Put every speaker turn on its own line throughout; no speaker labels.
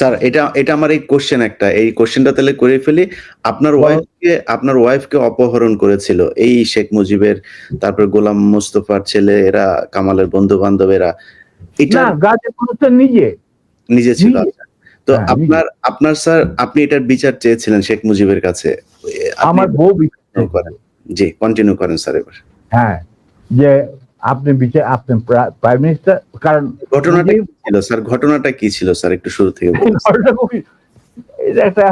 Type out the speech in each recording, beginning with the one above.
Sir এটা এটা আমার এই কোশ্চেনটা তাহলে করে ফেলি। আপনার ওয়াইফকে অপহরণ করেছিল এই শেখ মুজিবের, তারপর গোলাম মোস্তফার ছেলে, এরা কামালের বন্ধু-বান্ধবেরা।
না, গাজীপুর তো
নিজে ছিল। আচ্ছা। তো
হ্যাঁ,
আপনার স্যার, আপনি এটার বিচার চেয়েছিলেন শেখ মুজিবের কাছে।
আমার বউ
করেন। জি, কন্টিনিউ করেন স্যার এবার।
হ্যাঁ, যে আপনি প্রাইম মিনিস্টার, কারণ
ঘটনাটা কি ছিল স্যার? ঘটনাটা কি ছিল স্যার, একটু শুরু থেকে বলুন।
এটা একটা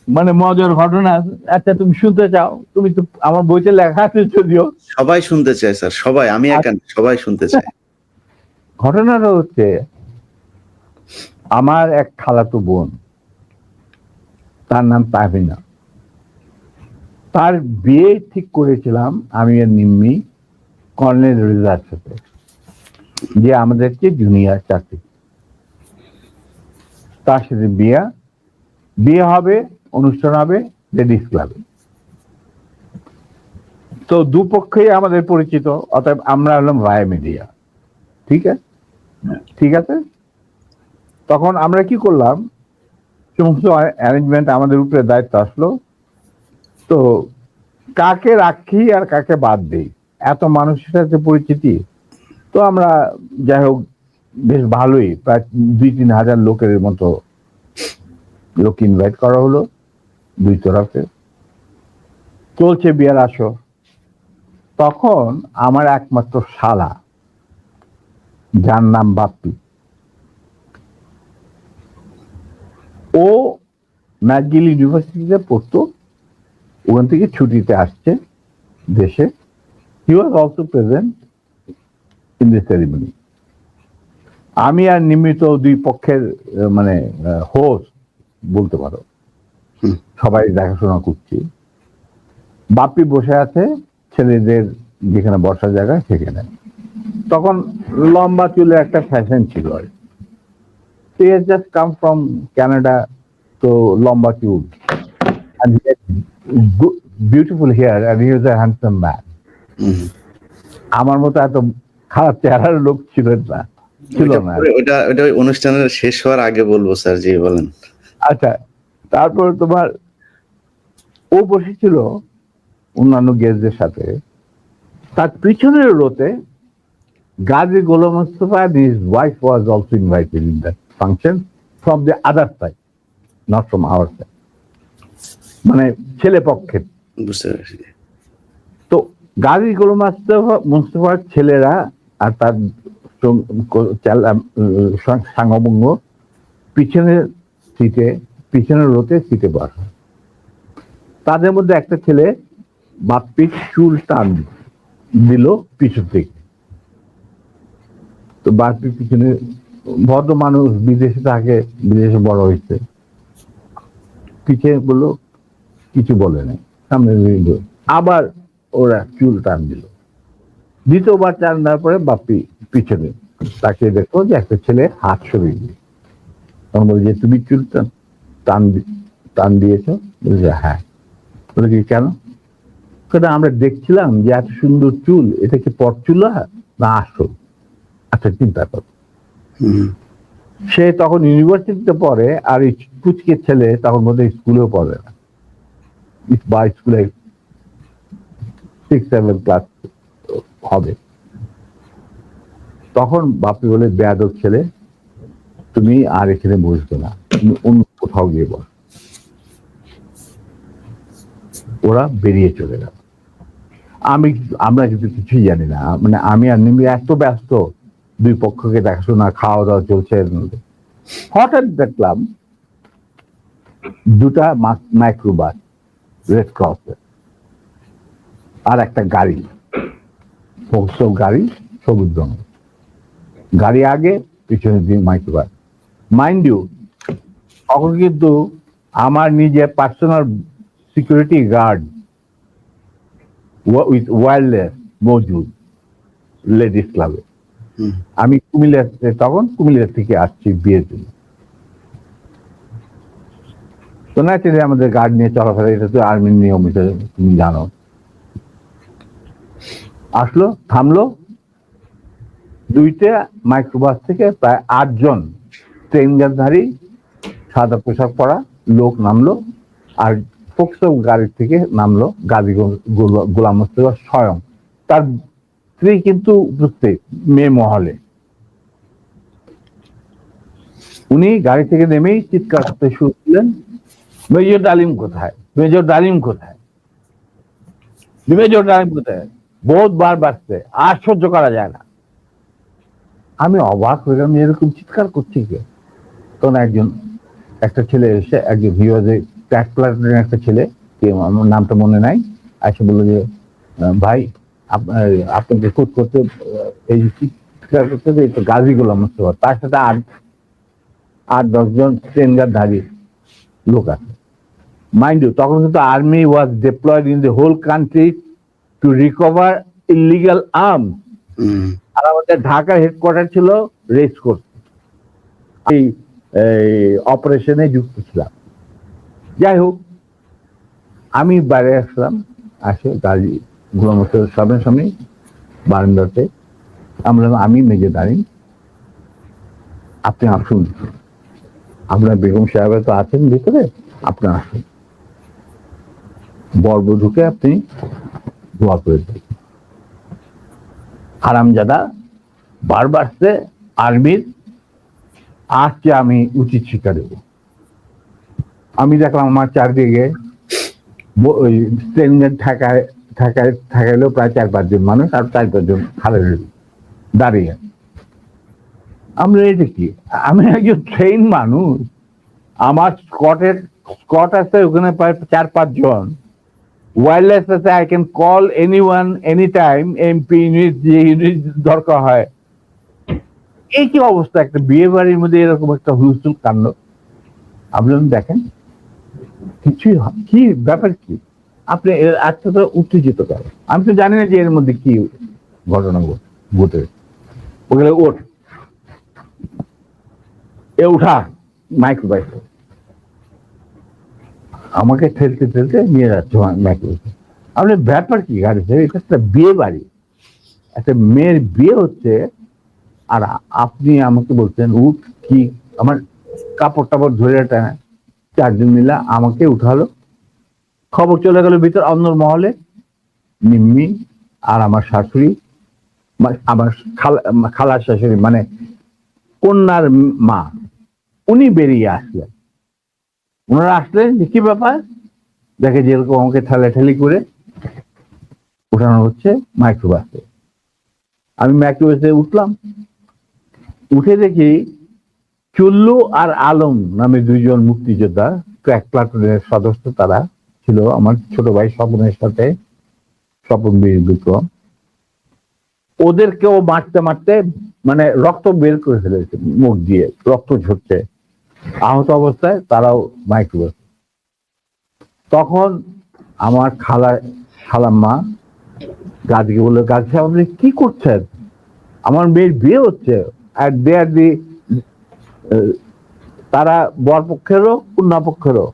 মানে মজার ঘটনা। আচ্ছা, তুমি শুনতে চাও? তুমি তো আমার বইতে লেখা আছে যদিও।
সবাই শুনতে চায় স্যার, সবাই, আমি একা না, সবাই শুনতে চায়।
ঘটনাটা হচ্ছে, আমার এক খালাতো বোন, তার নাম তাহমিনা। তার বিয়ে ঠিক করেছিলাম আমি আর নিম্মি কর্নেল রেজার সাথে, যে আমাদেরকে জুনিয়র চাকরি। তার সাথে বিয়ে হবে, অনুষ্ঠান হবে লেডিস ক্লাবে। তো দুপক্ষেই আমাদের পরিচিত, অতএব আমরা হলাম ভায়া মিডিয়া। ঠিক আছে। তখন আমরা কি করলাম, সমস্ত অ্যারেঞ্জমেন্ট আমাদের উপরে দায়িত্ব আসলো। তো কাকে রাখি আর কাকে বাদ দিই, এত মানুষের সাথে পরিচিতি। তো আমরা যাই হোক বেশ ভালোই, প্রায় 2-3 হাজার লোকের মতো লোক ইনভাইট করা হলো, দুই তরফে। চলছে বিয়ার আসর। তখন আমার একমাত্র শালা, যার নাম বাপ্পি, ও ম্যাকগিল ইউনিভার্সিটিতে পড়তো, ওখান থেকে ছুটিতে আসছে দেশে। He was also present in the ceremony. আমি আর নিমিত দুই পক্ষের মানে হোস্ট বলতে পারো, সবাই দেখাশোনা করছি। বাপ্পি বসে আছে ছেলেদের যেখানে বসার জায়গা সেখানে। তখন লম্বা চুলে একটা ফ্যাশন ছিল আর he has just come from Canada, তো লম্বা চুল, and he had beautiful hair, and he was a handsome man. আমার মতো এত খারাপ চেহারার লোক ছিল না।
ওটা অনুষ্ঠানের শেষ হওয়ার আগে বলবো স্যার, জি বলেন।
আচ্ছা, তারপর তোমার ও বসেছিল অন্যান্য গেস্টদের সাথে। তার পিছনের রোতে Gazi Golam Mostafa and his wife was also invited in that function from the other side, not from our side, মানে ছেলে পক্ষের।
বুঝতে পারছি।
তো গাজী গোলাম মোস্তফার ছেলেরা আর তার সাঙ্গবঙ্গ পিছনের রোতে সিটে বসা। তাদের মধ্যে একটা ছেলে বাপ্পির চুল টান দিল পিছন থেকে। তো বাপ্পির পিছনে, ভদ্র মানুষ, বিদেশে থাকে, বিদেশে বড় হয়েছে, পিছিয়ে বললো, কিছু বলে নাই, সামনে আবার ওরা চুল টান দিল। দ্বিতীয়বার টান দেওয়ার পরে বাপ্পি পিছনে তাকে দেখো যে একটা ছেলে হাত সরিয়ে দিল। তখন বল যে তুমি চুল টান দিয়েছ? বলছে হ্যাঁ। বলে কি কেন? সেটা আমরা দেখছিলাম যে এত সুন্দর চুল, এটা কি পরচুলা না আসল? আচ্ছা, চিন্তা কর। সে তখন ইউনিভার্সিটিতে পড়ে, আর এই কুচকে ছেলে তখন বোধহয় স্কুলেও পড়ে না, বা স্কুলে 6-7 ক্লাস হবে। তখন বাপি বলে, বেয়াদব ছেলে, তুমি আর এখানে বসবে না, তুমি অন্য কোথাও গিয়ে বস। ওরা বেরিয়ে চলে গেল। আমরা কিন্তু কিছুই জানি না, মানে আমি আর নিমি এত ব্যস্ত, দুই পক্ষকে দেখাশোনা, খাওয়া দাওয়া চলছে। হঠাৎ দেখলাম দুটা মাইক্রোবাস, রেড ক্রস আর একটা গাড়ি, সবুজ রঙ গাড়ি আগে, পিছনে দিয়ে মাইক্রোবাস। মাইন্ড ইউ, তখন কিন্তু আমার নিজের personal security guard with wireless মজুদ লেডিস ক্লাবে। আমি কুমিল্লা থেকে আসছি বিয়ের জন্য। তো ন্যাচারালি আমাদের গার্ড নিয়ে চলাফেরা, এটা তো আর্মির নিয়ম, এটা তুমি জানো। আসলো, থামলো, দুইটা মাইক্রোবাস থেকে প্রায় 8 জন ট্রেনগারধারী সাদা পোশাক পরা লোক নামলো, আর ফোকসো গাড়ি থেকে নামলো গাজী গোলাম মোস্তফা স্বয়ং। তার স্ত্রী কিন্তু উপস্থিত মেয়ে মহলে। উনি গাড়ি থেকে নেমেই চিৎকার করতে শুরু করলেন, মেজর ডালিম কোথায়, মেজর ডালিম কোথায়, মেজর ডালিম কোথায়। বহুতবার বাড়ছে, আর সহ্য করা যায় না। আমি অবাক হয়ে গেলাম, এরকম চিৎকার করছি কে? তখন একটা ছেলে এসে, একজন হিওজে ট্র্যাক প্লাটুনের একটা ছেলে, আমার নামটা মনে নাই, এসে বললো যে ভাই আপনাকে খুঁত করতে এই চিৎকার করতে এই তো গাজী গোলাম মোস্তফা, তার সাথে 8-10 জন ট্রেনগারধারী লোক আছে। মাইন্ড ইউ, তখন কিন্তু army was deployed in the whole country to recover illegal arms. আর আমাদের ঢাকার হেডকোয়ার্টার ছিল রেস কোর্স, এই অপারেশনে যুক্ত ছিলাম। যাই হোক, আমি বাইরে আসলাম, আসে গাড়ি গোলাম মোস্তফার সামনে বারান্দাতে। আমি মেজর ডালিম, আপনি আসুন, আপনার বেগম সাহেব তো আছেন ভিতরে, আপনি আসুন, বরবধূকে আপনি দোয়া করে দিন। হারামজাদা বারবার আর্মির আজকে আমি উচিত শিক্ষা দেব। আমি দেখলাম আমার চারদিকে ঠেকাইলেও প্রায় 4-5 জন মানুষ, আর 4-5 জন খালে দাঁড়িয়ে। আমরা এটা কি, আমি একজন ট্রেন মানুষ, আমার স্কট আছে ওখানে প্রায় 4-5 জন, ওয়্যারলেস আছে, I can call anyone any time, MP unit যে ইউনিট দরকার হয়। এই কি অবস্থা, একটা বিয়ে বাড়ির মধ্যে এরকম একটা হুলস্থুল কাণ্ড। আপনি দেখেন কিছুই, কি ব্যাপার কি, আপনি আজকে তো উত্তেজিত করেন। আমি তো জানি না যে এর মধ্যে কি ঘটনা ঘটে। ওগুলো ওঠ, এ উঠা, মাইক্রোবাইক আমাকে ঠেলতে ঠেলতে নিয়ে যাচ্ছে মাইক্রোবাইক। আপনি ব্যাপার কি গাড়িতে, এটা একটা বিয়ে বাড়ি, একটা মেয়ের বিয়ে হচ্ছে, আর আপনি আমাকে বলছেন উঠ। কি আমার কাপড় টাপড় ধরে 4 জন মিলা আমাকে উঠালো, খবর চলে গেল ভিতর অন্য মহলে। নিম্মি আর আমার শাশুড়ি, আমার খালার শাশুড়ি মানে কন্যার মা, উনি বেরিয়ে আসলেন। ওনারা আসলেন যে কি ব্যাপার, দেখে যেরকম আমাকে ঠেলাঠেলি করে উঠানো হচ্ছে মাইক্রোবাসে। আমি মাইক্রোবাসে উঠলাম, উঠে দেখি চুল্লু আর আলম নামে 2 জন মুক্তিযোদ্ধা, ক্র্যাক প্লাটুনের সদস্য, তারা ছিল আমার ছোট ভাই স্বপনের সাথে, স্বপন বীর বিক্রম। ওদেরকেও মারতে মারতে মানে রক্ত বের করে ফেলেছে, মুখ দিয়ে রক্ত ঝরছে, আহত অবস্থায় তারাও মাইক্রোবাস। তখন আমার খালাম্মা গাজীকে বললো, গাজী সাহেব আপনি কি করছেন, আমার মেয়ের বিয়ে হচ্ছে, আর দে আর দি, তারা বর পক্ষেরও কন্যা পক্ষেরও।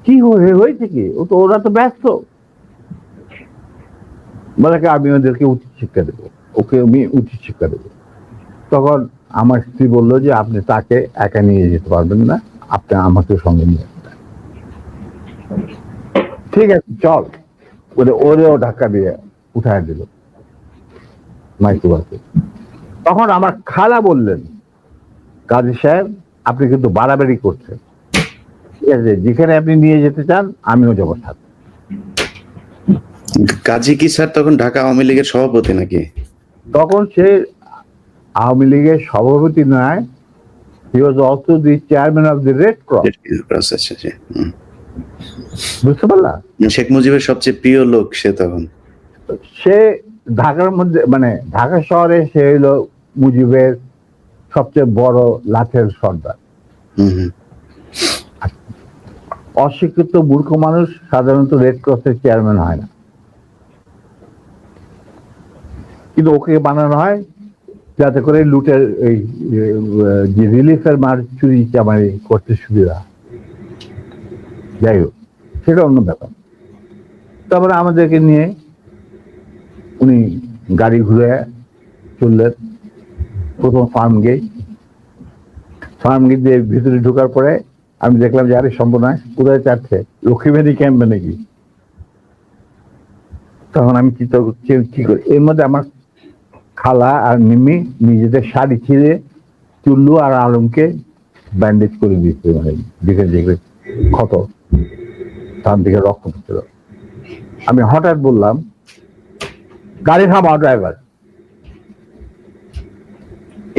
কি হয়েছে কি, ওরা তো ব্যস্ত। বলে আমি ওদেরকে উচিত শিক্ষা দেবো, ওকে আমি উচিত শিক্ষা দেবো। তখন আমার স্ত্রী বললো যে আপনি তাকে একা নিয়ে যেতে পারবেন না, আপনি আমাকে সঙ্গে নিয়ে আসবেন। ঠিক আছে চল, ওরেও ধাক্কা দিয়ে উঠায় দিল মাইক্রোবাসে। তখন আমার খালা বললেন, গাজী সাহেব আপনি কিন্তু বাড়াবাড়ি করছেন, ঠিক আছে, যেখানে আপনি নিয়ে যেতে চান আমিও যাবো সাথে।
গাজী কি স্যার তখন ঢাকা আওয়ামী লীগের সভাপতি নাকি?
তখন সে আওয়ামী লীগের সভাপতি নয়, he was also the chairman of the Red Cross। বুঝতে পারলাম,
শেখ মুজিবের সবচেয়ে প্রিয় লোক সে তখন।
সে ঢাকার মধ্যে মানে ঢাকা শহরে সে হলো মুজিবের সবচেয়ে বড় লাঠের সর্দার। অশিক্ষিত মূর্খ মানুষ সাধারণত রেড ক্রসের চেয়ারম্যান হয় না, কিন্তু ওকে বানানো হয় যাতে করে লুটের এই যে রিলিফের মার চুরি চামারি করতে সুবিধা। যাই হোক, সেটা অন্য ব্যাপার। তারপরে আমাদেরকে নিয়ে উনি গাড়ি ঘুরে চললেন প্রথম ফার্ম গেট, ফার্মগেট দিয়ে ভিতরে ঢোকার পরে আমি দেখলাম যে আরে সর্বনাশ, কোথায় চাচ্ছে, লক্ষ্মীবাড়ি ক্যাম্পে নাকি। তখন আমি চিন্তা করছি কি করি। এর মধ্যে আমার খালা আর মিমি নিজেদের শাড়ি ছিঁড়ে চুল্লু আর আলমকে ব্যান্ডেজ করে দিচ্ছে, মানে দেখে দেখে ক্ষত, তার দিকে রক্ত পড়ছিল। আমি হঠাৎ বললাম, গাড়ি থামাও driver.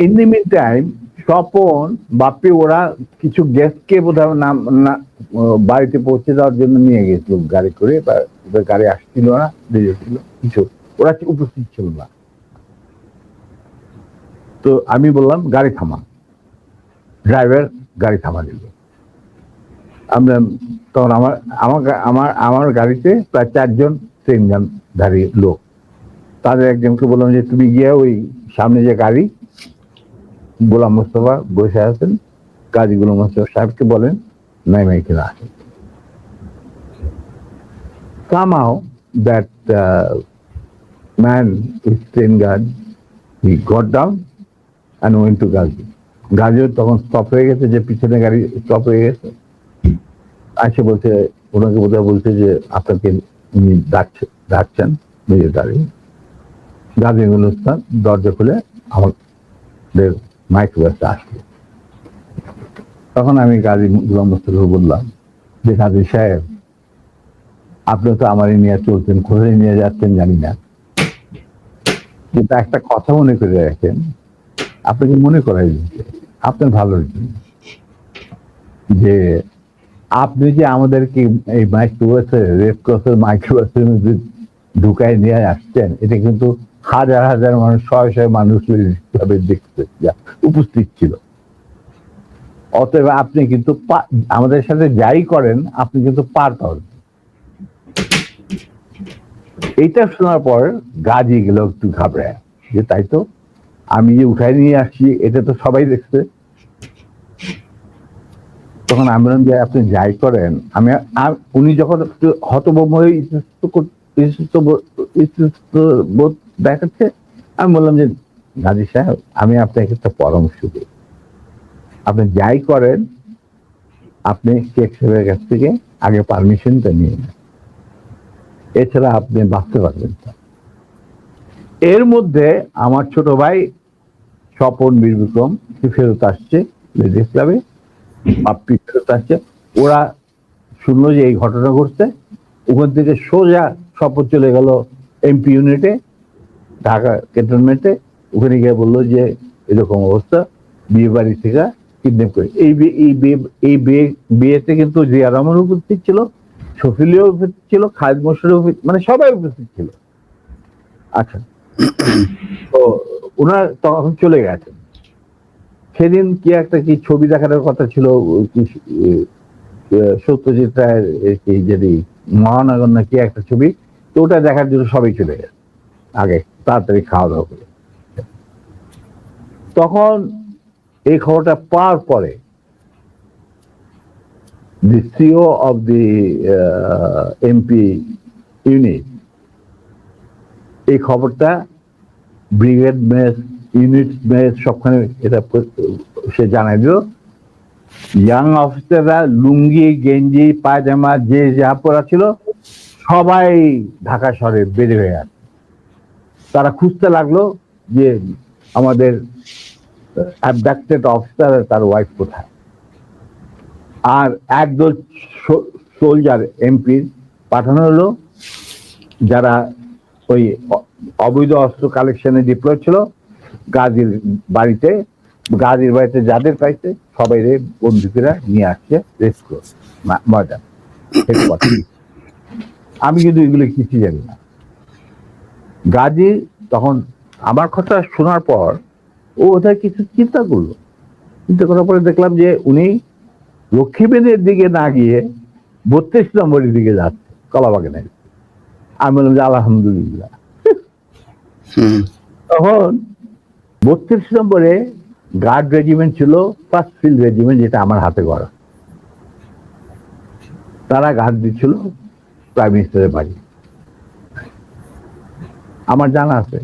In the mean time Swapan Bapi ওরা কিছু গেস্টকে বোধহয় বাড়িতে পৌঁছে দেওয়ার জন্য নিয়ে গেছিল গাড়ি করে, বা ওদের গাড়ি আসছিল না, দেরি ছিল কিছু, ওরা উপস্থিত ছিল না। তো আমি বললাম গাড়ি থামা, ড্রাইভার গাড়ি থামা দিল। আমরা তখন আমার গাড়িতে প্রায় 4 জন ট্রেনধারী লোক, তাদের একজনকে বললাম যে তুমি গিয়ে ওই সামনে যে গাড়ি গোলাম মোস্তফা বসে আছেন, কাজী গোলাম মোস্তফা সাহেবকে বলেন নাই কিনা আসে। Somehow that man is train guard, he got down and went to Gazi. গাজিও তখন স্টপ হয়ে গেছে, যে পিছনে গাড়ি স্টপ হয়ে গেছে। আসে বলছে, ওনাকে বোধহয় বলছে যে আপনাকে উনি ডাকছেন নিজের দাঁড়িয়ে। গাজী গুলস্তান দরজা খুলে আমাদের মাইক্রোবাসে আসলো। তখন আমি গাজী গোলাম মোস্তফাকে বললাম যে গাজী সাহেব, আপনি তো আমারই নিয়ে চলছেন, কোথায় নিয়ে যাচ্ছেন জানি না, কিন্তু একটা কথা মনে করে রাখেন, আপনাকে মনে করাই দিচ্ছে আপনার ভালোর জন্য, যে আপনি যে আমাদেরকে এই মাইক্রোবাসে, রেড ক্রসের মাইক্রোবাসের মধ্যে ঢুকায় নিয়ে আসছেন, এটা কিন্তু হাজার হাজার মানুষ, শয়ে শয়ে মানুষ দেখতে উপস্থিত ছিল। অতএব আপনি কিন্তু আমাদের সাথে যাই করেন, আপনি কিন্তু পার পাবেন। এইটা শোনার পর গাজী গেল একটু ঘাবড়ায়, যে তাই তো, আমি যে উঠাই নিয়ে আসছি এটা তো সবাই দেখছে। তখন আমি বললাম যে আপনি যাই করেন, উনি যখন একটু হতভম্ব হয়ে বোধ দেখাচ্ছে, আমি বললাম যে গাজী সাহেব, আমি আপনাকে একটা পরামর্শ দিই, আপনি যাই করেন, আপনি শেখ সাহেবের কাছ থেকে আগে পারমিশনটা নিয়ে নেন, এছাড়া আপনি বাঁচতে পারবেন না। এর মধ্যে আমার ছোট ভাই স্বপন বীরবিক্রম ফেরত আসছে লেডিস ক্লাবে, বাপ্পি ফেরত আসছে। ওরা শুনলো যে এই ঘটনা ঘটছে, ওখান থেকে সোজা স্বপন চলে গেল এমপি ইউনিটে, ঢাকা ক্যান্টনমেন্টে। ওখানে গিয়ে বললো যে এরকম অবস্থা, বিয়ে বাড়ি থেকে কিডন্যাপ করে। এই বিয়েতে কিন্তু জিয়া রহমান উপস্থিত ছিল, শফিলিও উপস্থিত ছিল, খালেদ মোশাররফ, মানে সবাই উপস্থিত ছিল। আচ্ছা, তো ওনারা তখন চলে গেছেন। সেদিন কি ছবি দেখানোর কথা ছিল, সত্যজিৎ রায়ের যদি মহানগর না কি একটা ছবি, তো ওটা দেখার জন্য সবাই চলে গেছে আগে, তাড়াতাড়ি খাওয়া দাওয়া করে। তখন এই খবরটা পাওয়ার পরে the CEO of the MP unit এই খবরটা ব্রিগেড মেস, ইউনিট মেস সবখানে এটা সে জানাই দিল। ইয়াং অফিসাররা লুঙ্গি, গেঞ্জি, পায়জামা যে যা পরা ছিল সবাই ঢাকা শহরে বের হয়ে আসে। তারা খুঁজতে লাগলো যে আমাদের অ্যাবডাক্টেড অফিসার তার ওয়াইফ কোথায়। আর একদল সোলজার এমপির পাঠানো হলো, যারা ওই অবৈধ অস্ত্র কালেকশনে ডিপ্লয় ছিল, গাজীর বাড়িতে যাদের পাইছে সবাই বন্দুকেরা নিয়ে আসছে রেস্ট ময়দান। আমি কিন্তু এগুলো কিছু জানি না। গাজী তখন আমার কথা শোনার পর ও ওদের কিছু চিন্তা করলো, চিন্তা করার পরে দেখলাম যে উনি লক্ষ্মীবেদের দিকে না গিয়ে 32 নম্বরের দিকে যাচ্ছে, কলাবাগানের। আমি বললাম যে আলহামদুলিল্লাহ। তখন 32 নম্বরে গার্ড রেজিমেন্ট ছিল, ফার্স্ট ফিল্ড রেজিমেন্ট, যেটা আমার হাতে গড়া। তারা গার্ড দিচ্ছিল প্রাইম মিনিস্টারের বাড়ি, আমার জানা আছে।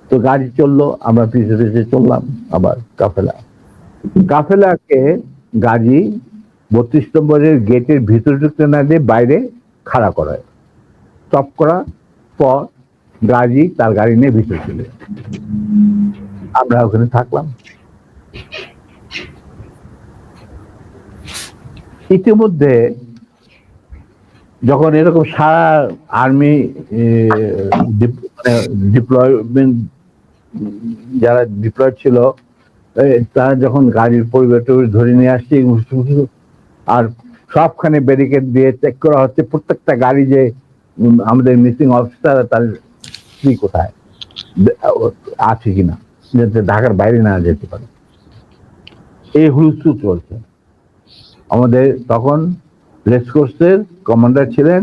তো গাড়ি চললো, আমরা পিছিয়ে পিছিয়ে চললাম আবার কাফেলা। কাফেলাকে গাজী 32 নম্বরের গেটের ভিতরে ঢুকতে না দিয়ে বাইরে খাড়া করায়, স্টপ করা পর গাজী তার গাড়ি নিয়ে ভিতরে চলে যায়। আমরা ওখানে থাকলাম। ইতিমধ্যে যখন এরকম সারা আর্মি ডিপ্লয়মেন্ট যারা ডিপ্লয়েড ছিল তারা যখন গাড়ির পরিবেশ ধরে নিয়ে আসছে আর সবখানে ব্যারিকেড দিয়ে চেক করা হচ্ছে প্রত্যেকটা গাড়ি যে আমাদের মিসিং অফিসার তার স্ত্রী কোথায় আছে কিনা, যাতে ঢাকার বাইরে না যেতে পারে। এই হুলস্থুল চলছে। আমাদের তখন রেসকোর্সের কমান্ডার ছিলেন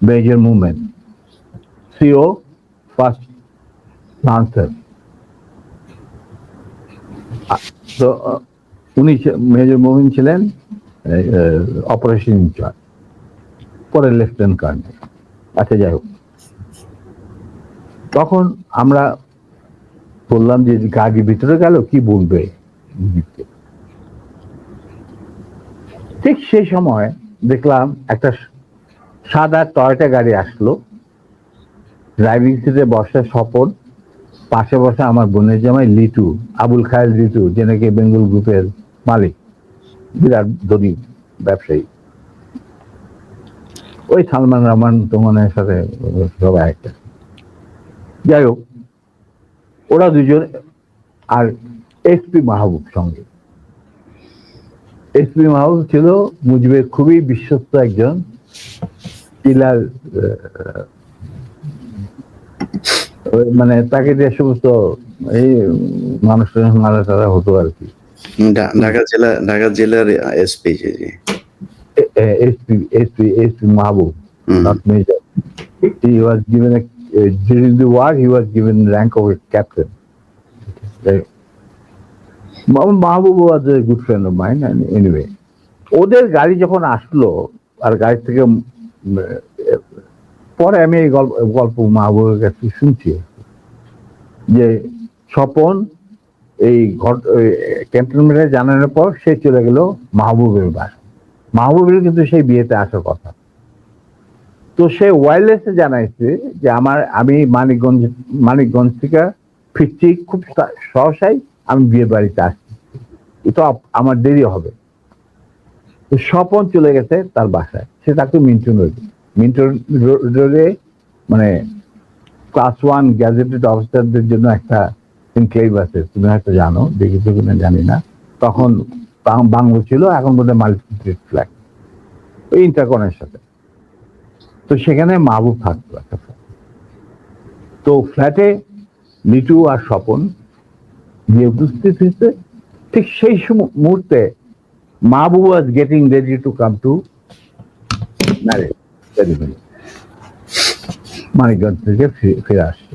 মেজর মুভমেন্ট, সিও ফার্স্ট লান্সার। তো উনি মেজর মুভমেন্ট ছিলেন অপারেশন ইনচার্জ, পরে লেফটেন্যান্ট কর্নেল। আচ্ছা, যাই হোক, তখন আমরা বললাম যে গাড়ির ভিতরে গেল কি বলবে। ঠিক সেই সময় দেখলাম একটা সাদা টয়টা গাড়ি আসলো, ড্রাইভিং সিটে বসা স্বপন, পাশে বসা আমার বোনের জামাই লিটু, আবুল খায়ের লিটু, যে নাকি বেঙ্গল গ্রুপের মালিক, বিরাট ধনী ব্যবসায়ী। ওই সালমান রহমান তোমানের সাথে সবাই একটা। যাই হোক, ওরা দুজন আর এসপি মাহবুব সঙ্গে। এসপি মাহবুব ছিল মুজিবের খুবই বিশ্বস্ত একজন কিলার, মানে তাকে যে সমস্ত এই মানুষের মারা তারা হতো আর কি।
ঢাকা জেলার SP
SP Mahbub, not major. He was given during the war he was given rank of a captain. Mahbub was a good friend of mine, and anyway, ওদের গাড়ি যখন আসলো আর গাড়ি থেকে পরে আমি এই গল্প মাহবুবের কাছে শুনছি যে স্বপন এই ক্যান্টনমেন্টে জানানোর পর সে চলে গেল মাহবুবের বাসা। মাহবুবের কিন্তু সেই বিয়েতে আসার কথা। তো সে ওয়্যারলেসে জানাইছে যে আমি মানিকগঞ্জ থেকে ফিরছি, খুব সহসাই আমি বিয়ে বাড়িতে আসছি, এটা আমার দেরি হবে। তো স্বপন চলে গেছে তার বাসায়। সে থাকতো মিন্টন রোডে, মানে ক্লাস 1 গ্যাজেটেড অফিসারদের জন্য একটা এনক্লেভ আছে, তুমি হয়তো জানো, দেখেছো কিনা জানি না। তখন বাংলো ছিল, এখন বোধহয় মাল্টি ফ্ল্যাট, ওই ইন্টারকনের সাথে। তো সেখানে মাহবুব থাকতো একটা ফ্ল্যাট। তো ফ্ল্যাটে লিটু আর স্বপন গিয়ে উপস্থিত হয়েছে। ঠিক সেই মুহূর্তে Mahbub was getting ready to come to marriage ceremony. Manikganj থেকে ফিরে আসছে।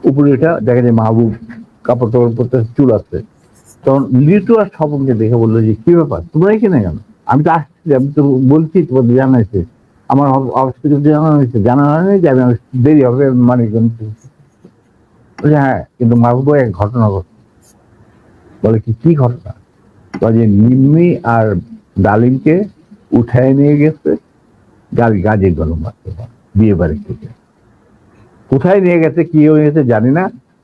উপরে এটা দেখা যায় মাহবুব কাপড় টাপড় পরতে, চুল আছে। তখন লিটু আর স্বপনকে দেখে বললো যে কি ব্যাপার, তোমরা এখানে কেন? আমি তো আসছি, আমি তো বলছি তোমাদের জানাইছে, আমার অফিস থেকে জানানো হয়েছে, জানানো হয়নি যে আমি দেরি হবে মানিকগঞ্জ। হ্যাঁ, কিন্তু মাহবুব এক ঘটনা ঘটছে। বলে কি ঘটনা? যে নিম্মি আর ডালিমকে উঠায় নিয়ে গেছে গাজীর গরম বিয়ে বাড়ি থেকে। কোথায় নিয়ে গেছে, কি হয়েছে জানি না,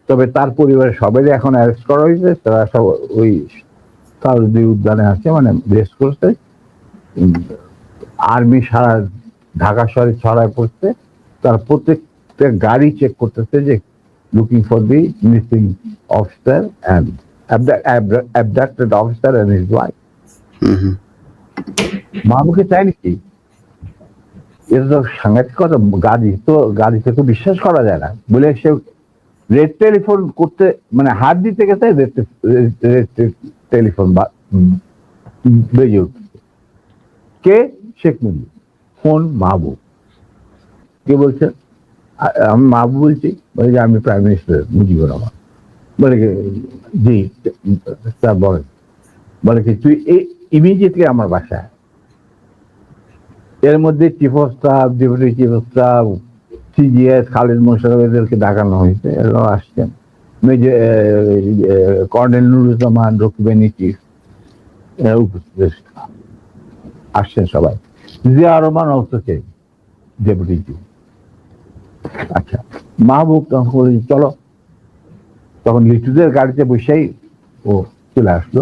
তবে তার পরিবারের সবাই এখন অ্যারেস্ট করা হয়েছে। তারা সব ওই সাউদি উদ্যানে আছে, মানে রেস্ট করছে। আর্মি সারা ঢাকা শহরে ছড়ায় পড়ছে। তার প্রত্যেকটা গাড়ি চেক করতেছে যে looking for the missing officer and abducted officer and his wife. মাহবুবকে চাই নাকি? এটা তো সাংঘাতিক কথা। গাড়িতে তো বিশ্বাস করা যায় না বলে সে রেড টেলিফোন করতে, মানে হাত দিতে গেছে, রেড টেলিফোন বেজে উঠছে। কে? শেখ মুজিব। ফোন মাহবুব। কে বলছে? আমি মাহবুব বলছি। বলে যে আমি প্রাইম মিনিস্টার মুজিবুর রহমান। বলে জি স্যার বলেন। বলে কি তুই ইমিডিয়েটলি আমার বাসায়। এর মধ্যে chief of staff, deputy chief of staff, CGS, Khalid Mosharraf, এদেরকে ডাকানো হয়েছে। এরা আসছেন। কর্নেল নুরুজ্জামান, রকিবানী চিফ, উপস্থিত আসছেন সবাই। জিয়া রহমান অলসো কেম, ডেপুটি চিফ। আচ্ছা, মাহবুব তখন বলেছে চলো, তখন লিটুদের গাড়িতে বসেই ও চলে আসলো।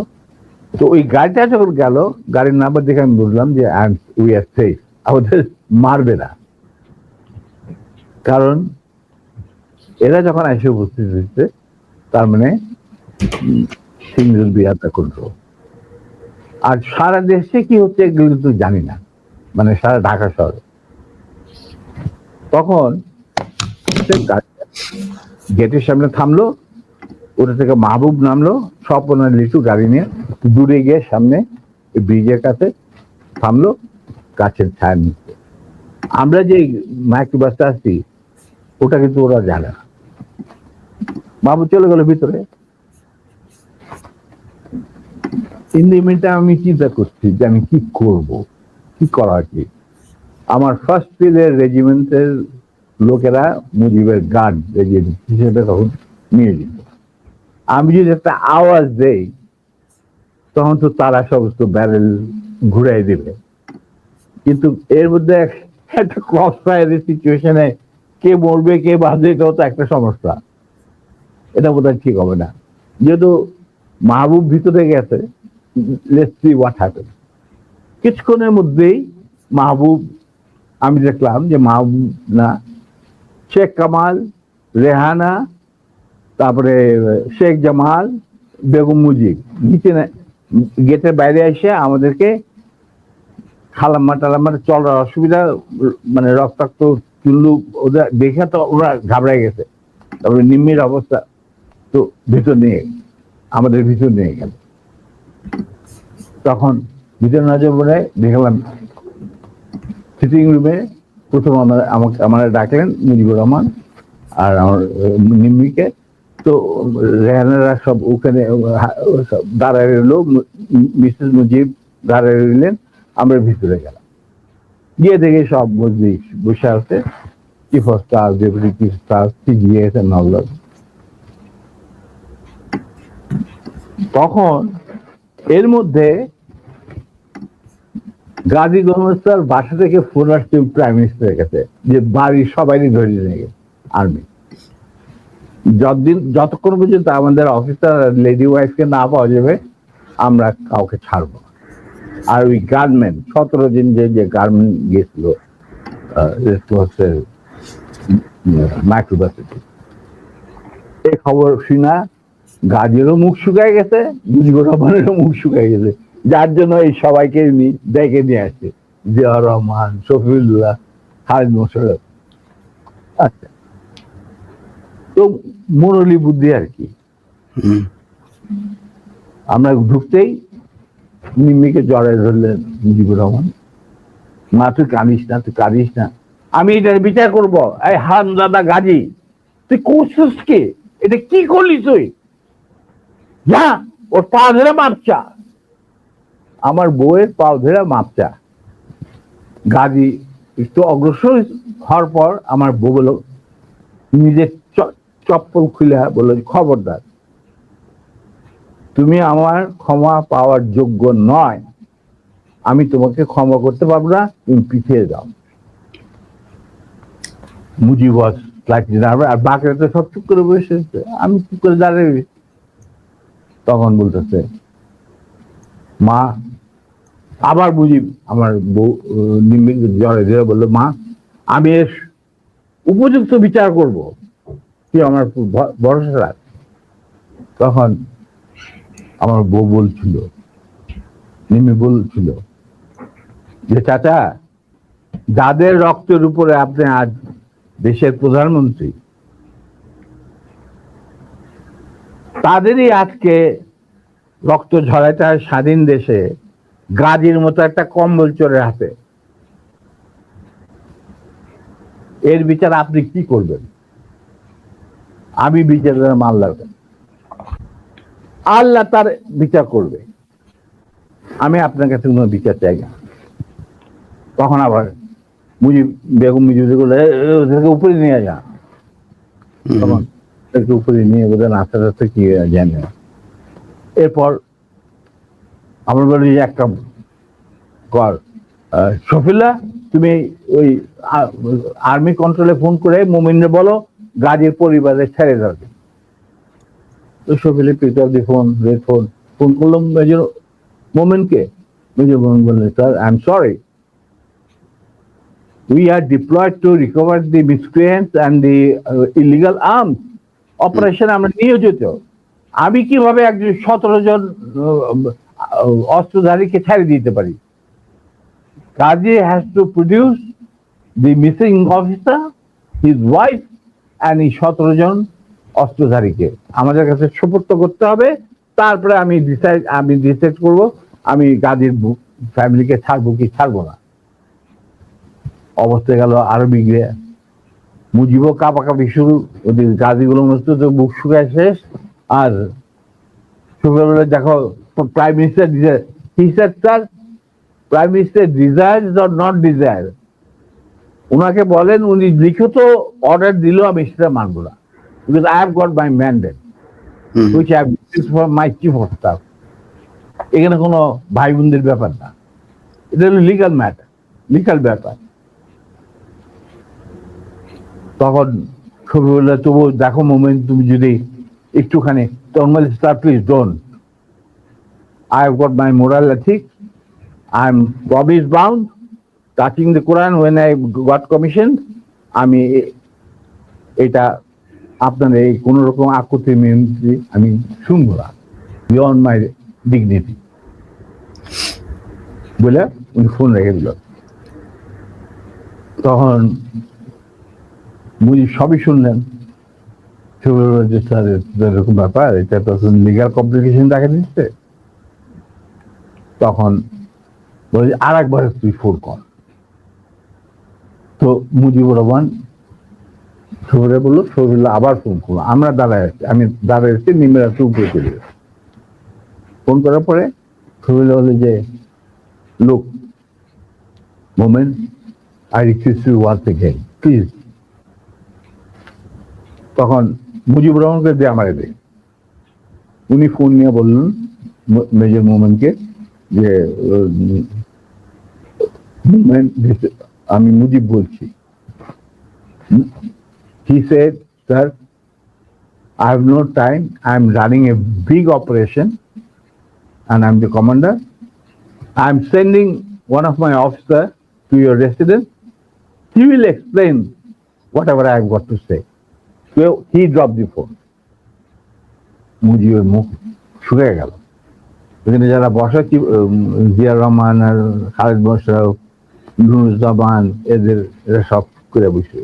তো ওই গাড়িটা যখন গেল, গাড়ির নাম্বার দেখে আমি বুঝলাম যে উই আর সেফ, আমাদের মারবে না। কারণ এরা যখন এসে উপস্থিত হয়েছে, তার মানে সিঙ্গল বিয়ারটা কন্ট্রোল। আর সারা দেশে কি হচ্ছে এগুলো কিন্তু জানি না, মানে সারা ঢাকা শহরে। তখন গেটের সামনে থামলো, ওটা থেকে মাহবুব নামলো, সব ওনার লিচু গাড়ি নিয়ে দূরে গিয়ে সামনে ব্রিজের কাছে থামলো, গাছের ছায়া নিচ্ছে। আমরা যে মাইক্রো বাসটা আসছি ওটা কিন্তু ওরা জানে না। মাহবুব চলে গেল ভিতরে। ইন দি মিনটা আমি চিন্তা করছি যে আমি কি করব, কি করা উচিত। আমার ফার্স্ট ফিল্ডের রেজিমেন্টের লোকেরা মুজিবের গার্ড রেজিমেন্ট হিসেবে তখন নিয়ে যেত। আমি যদি একটা আওয়াজ দেই তখন তো তারা সমস্ত ব্যারেল ঘুরাই দেবে। কিন্তু এর মধ্যে একটা ক্রস ফায়ারের সিচুয়েশনে কে মরবে কে বাঁচবে, এটাও তো একটা সমস্যা। এটা বোধহয় ঠিক হবে না। যেহেতু মাহবুব ভিতরে গেছে, লেটস সি হোয়াট হ্যাপেন। কিছুক্ষণের মধ্যেই মাহবুব, আমি দেখলাম যে মাহবুব না, শেখ কামাল, রেহানা, তারপরে শেখ জামাল, বেগম মুজিব নিচে গেটের বাইরে এসে আমাদেরকে খালাম্মা টালাম্মা চলার অসুবিধা, মানে রক্তাক্ত চুল্লু ওদের দেখে তো ওরা ঘাবড়ে গেছে। তারপরে নিম্মির অবস্থা, তো ভিতর নিয়ে আমাদের ভিতর নিয়ে গেল। তখন ভিতর নজর পড়ে দেখলাম সিটিং রুমে প্রথম আমাকে ডাকলেন মুজিবুর রহমান আর আমার নিম্মিকে। তো রেহানারা সব ওখানে দাঁড়ায় রইল, মিসেস মুজিব দাঁড়ায় রইলেন, আমরা ভিতরে গেলাম। গিয়ে দেখে সব মজলিস বসে আছে, chief of staff, deputy chief staff, CGS and all. তখন এর মধ্যে গাজী গণহত্যার বাসা থেকে ফোন আসছে প্রাইম মিনিস্টারের কাছে যে বাড়ির সবাই ধরে নিয়ে গেছে আর্মি। যতক্ষণ পর্যন্ত আমাদের অফিসার লেডি ওয়াইফকে না পাওয়া যাবে আমরা কাউকে ছাড়বো না। আর ওই গার্মেন্ট 17 দিন যে গার্মেন্ট গেছিল মাইক্রোবাসে, এই খবর শুনা গাজীরও মুখ শুকায় গেছে, মুজিবুর রহমানেরও মুখ শুকায় গেছে, যার জন্য এই সবাইকে ডেকে নিয়ে আসছে, জিয়া রহমান, শফিউল্লাহ, খালিদ মোশাররফ। আচ্ছা, তো মুরলী বুদ্ধি আর কি। আমরা ঢুকতেই নিম্মিকে জড়াই ধরলেন মুজিবুর রহমান, মা তুই কাঁদিস না, তুই কাঁদিস না, আমি এটার বিচার করবো। এই হারামজাদা গাজী, তুই করছিস কে? এটা কি করলি তুই? যা ওর পা ধরে মাপচা। আমার বউয়ের পা ধরে মাপচা। গাজী একটু অগ্রসর হওয়ার পর আমার বউ বলল, নিজের চপ্পল খুলে বলল, খবরদার, তুমি আমার ক্ষমা পাওয়ার যোগ্য নয়, আমি তোমাকে ক্ষমা করতে পারবো না, তুমি পিছিয়ে যাও। মুজিব আর বাকিরা তো সব চুপ করে বসে, আমি চুপ করে দাঁড়িয়ে। তখন বলতেছে মা, আবার মুজিব আমার বউ নিম্মিকে জড়ে ধরে বললো, মা আমি এর উপযুক্ত বিচার করব, তুই আমার ভরসা রাখ। তখন আমার বউ বলছিল, নিম্মি বলছিল যে চাচা, যাদের রক্তের উপরে আপনি আজ দেশের প্রধানমন্ত্রী, তাদেরই আজকে রক্ত ঝরাইতে হয় স্বাধীন দেশে গাজীর মতো একটা কম্বল চোরের হাতে। এর বিচার আপনি কি করবেন? আমি বিচারের মামলা, আল্লাহ তার বিচার করবে, আমি আপনার কাছে কোনো বিচার চাই না। তখন আবার মুজিব, বেগম মুজিব ওদেরকে উপরে নিয়ে যা, তখন উপরে নিয়ে বোধ নাস্তা টাস্তা কি জানে। এরপর আমরা বলি যে একটা কর, শফিলা তুমি ওই আর্মি কন্ট্রোলে ফোন করে মোমিনরে বলো গাজীর পরিবারে ছেড়ে যাবে। তো শফিলা পিক আপ দি ফোন, রেড ফোন, ফোন করলাম মেজর মোমেনকে। মেজর মোমেন বললেন, sir I am sorry, we are deployed to recover the miscreants and the illegal arms operation আমরা নিয়োজিত। আমি কিভাবে একজন 17 জন অস্ত্রধারীকে ছেড়ে দিতে পারি? Kazi has to produce the missing officer, his wife and এই 17 জন অস্ত্রধারীকে আমাদের কাছে সুপর্দ করতে হবে। তারপরে আমি ডিসাইড করব আমি গাজীর ফ্যামিলিকে ছাড়বো কি ছাড়বো না। অবস্থা গেল আরো বিগড়ে, মুজিবও কাপাকাপি শুরু, ওদের গাজীগুলো মতো তো বুক শুকায় শেষ। আর সকালবেলা দেখো prime minister sir prime minister desires or not desire, ওনাকে বলেন উনি লিখিত অর্ডার দিল আমি সেটা মানবো না, because I have got my mandate which I have for my chief of staff. এখানে কোনো ভাই বোনদের ব্যাপার না, এটা হলো লিগাল ম্যাটার, লিগাল ব্যাপার। তখন ছবি বললে তবু দেখো মোমেন্ট, তুমি যদি একটুখানি normal star please don't, I have got my moral ethics, I am promise bound touching the Quran when I got commission. আমি এটা আপনার এই কোন রকম আকুতি মিনতি আমি শুনবো না, বিয়ন্ড মাই ডিগনিটি বলে উনি ফোন রেখে দিল। তখন মুজি সবই শুনলেন, যে স্যার এরকম ব্যাপার, এটা তো লিগাল কমপ্লিকেশন দেখা দিচ্ছে। তখন বলে আর একবার তুই ফোন কর। তো মুজিবুর রহমান শহরে বললো, শহীদুল্লাহ আবার ফোন করলো, আমরা দাঁড়ায় আছি, আমি দাঁড়ায় আছি, নিমের হাতে উপরে চলে গেছে। ফোন করার পরে শহীদুল্লাহ বলে যে লোক moment, I request you once again please. তখন মুজিবুর রহমানকে দিয়ে আমার দে, উনি ফোন নিয়ে বললেন মেজর মোমেনকে যে আমি মুজিব বলছি। He said, sir, I have no time, I am running a big operation and I am the commander. I am sending one of my officers to your residence. He will explain whatever I have got to say. So he dropped the phone. মুজিবের মুখ শুকিয়ে গেল। এখানে যারা বসা কি জিয়া রহমান আর খালেদ মোশাররফ, নুরুজ্জামান, এরা সব করে বসে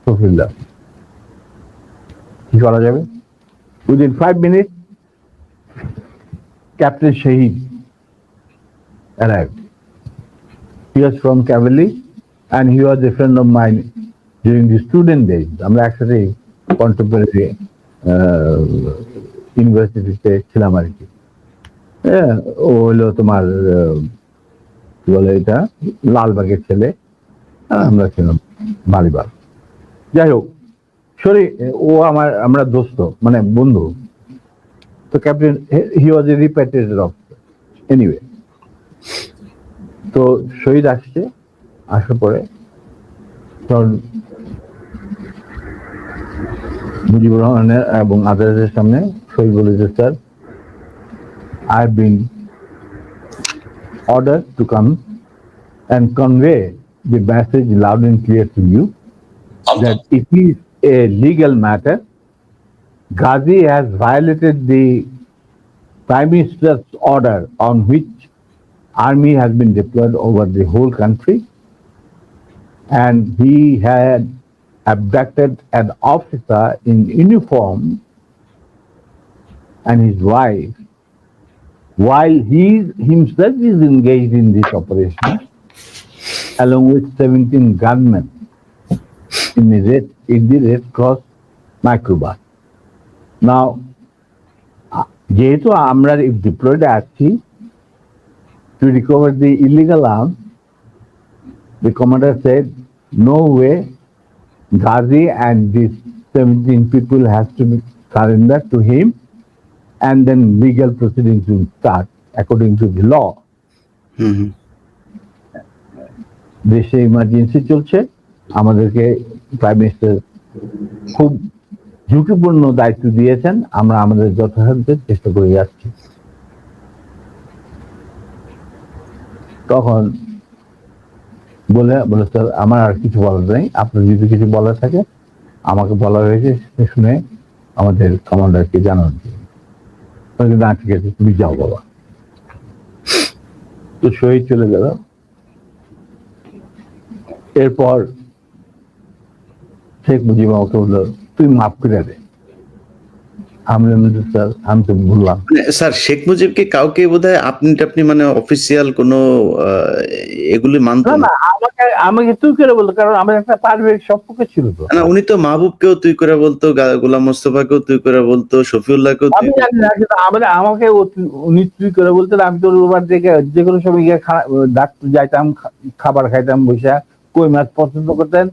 শফিউল্লাহ কি করা যাবে। Within 5 minutes Captain Shahid arrived. He was from Cavalry and he was a friend of mine during the student days. আমরা একসাথে কন্টেম্পোরারি ইউনিভার্সিটিতে ছিলাম আর কি। ও হলো তোমার কি বলে এটা লালবাগের ছেলে, আমরা ছিলাম মালিবাগ। যাই হোক, সরি ও আমরা দোস্ত মানে বন্ধু। তো captain he was a repatriated officer anyway. তো শহীদ আসছে, আসার পরে তখন মুজিবুর রহমানের এবং আদালতের সামনে শহীদ বলেছে, sir I have been ordered to come and convey the message loud and clear to you that it is a legal matter. Ghazi has violated the Prime Minister's order on which army has been deployed over the whole country, and he had abducted an officer in uniform and his wife while he himself is engaged in this operation along with 17 gunmen in the Red Cross microbus. Now, যেহেতু আমরা deployed আছি to recover the illegal arms, the commander said, no way, Ghazi and these 17 people has to be surrendered to him, and then legal proceedings will start according to the law.
Hmm hmm
দেশে emergency চলছে, আমাদেরকে prime minister খুব ঝুঁকিপূর্ণ দায়িত্ব দিয়েছেন, আমরা আমাদের যথাসাধ্য চেষ্টা করে যাচ্ছি। তখন বলে স্যার আমার আর কিছু বলার নেই, আপনার যদি কিছু বলার থাকে আমাকে বলা হয়েছে শুনে আমাদের কমান্ডারকে জানান। না ঠিক আছে, তুমি যাও বাবা। তো শহীদ চলে গেল। এরপর শেখ মুজিব আমাকে বললো তুই মাফ করে দে। আমি স্যার আমি তো বললাম।
স্যার শেখ মুজিবকে কাউকে বোধহয় আপনি মানে অফিসিয়াল কোনো এগুলি মানতো না।
আমাকে আমাকে তুই করে বলতো, কারণ আমার একটা পারিবারিক সম্পর্ক ছিল তো।
না উনি তো মাহবুবকেও তুই করে বলতো, গোলাম মোস্তফাকেও তুই করে বলতো, শফিউল্লাহকেও তুই।
আমি জানি না, কিন্তু আমাকে উনি তুই করে বলতেন। আমি তো ওবার থেকে যে কোনো সময় গিয়ে ডাক্তার যাইতাম, খাবার খাইতাম বসে। কই মাছ পছন্দ করতেন,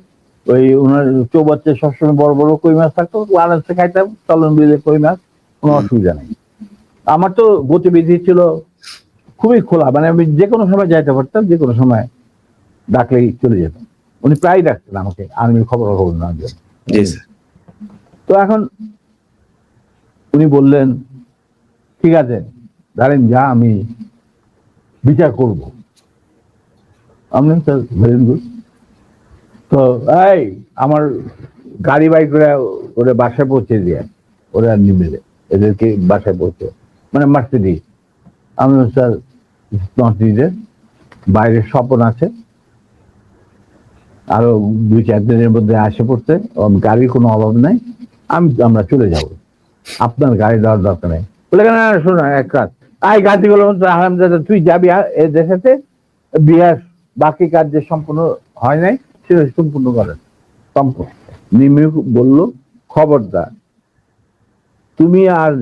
ওই ওনার চৌবাচ্চা সবসময় বড় বড় কই মাছ থাকতো, আরামসে খাইতাম চলন বিলে কই মাছ, কোনো অসুবিধা নেই। আমার তো গতিবিধি ছিল খুবই খোলা, মানে আমি যে কোনো সময় যাইতে পারতাম, যে কোনো সময় ডাকলেই চলে যেতাম। উনি প্রায় ডাকতেন আমাকে আর্মির খবর না জন্য।
জি স্যার।
তো এখন উনি বললেন ঠিক আছে দাঁড়েন, যা আমি বিচার করব। আমি স্যার ভেরি গুড। তো এই আমার গাড়ি বাইক করে ওরা বাসায় পৌঁছে দিয়ে, ওরা নিবে এদেরকে বাসায় পৌঁছে, মানে মার্সিডিজ। আমি স্যার নট নিডেড, বাইরে স্বপন আছে, আরো 2-4 দিনের মধ্যে আসে পড়তে, গাড়ির কোনো অভাব নাই, আমরা চলে যাব, আপনার গাড়ি দেওয়ার দরকার নেই। বলে কেন শোনো এক কাজ, আই গাড়িগুলো আরামদাদা তুই যাবি এ দেশেতে, বিহার বাকি কাজ যে সম্পূর্ণ হয় নাই সেটা সম্পূর্ণ করেন। নিমে বলল খবরদার তুমি আর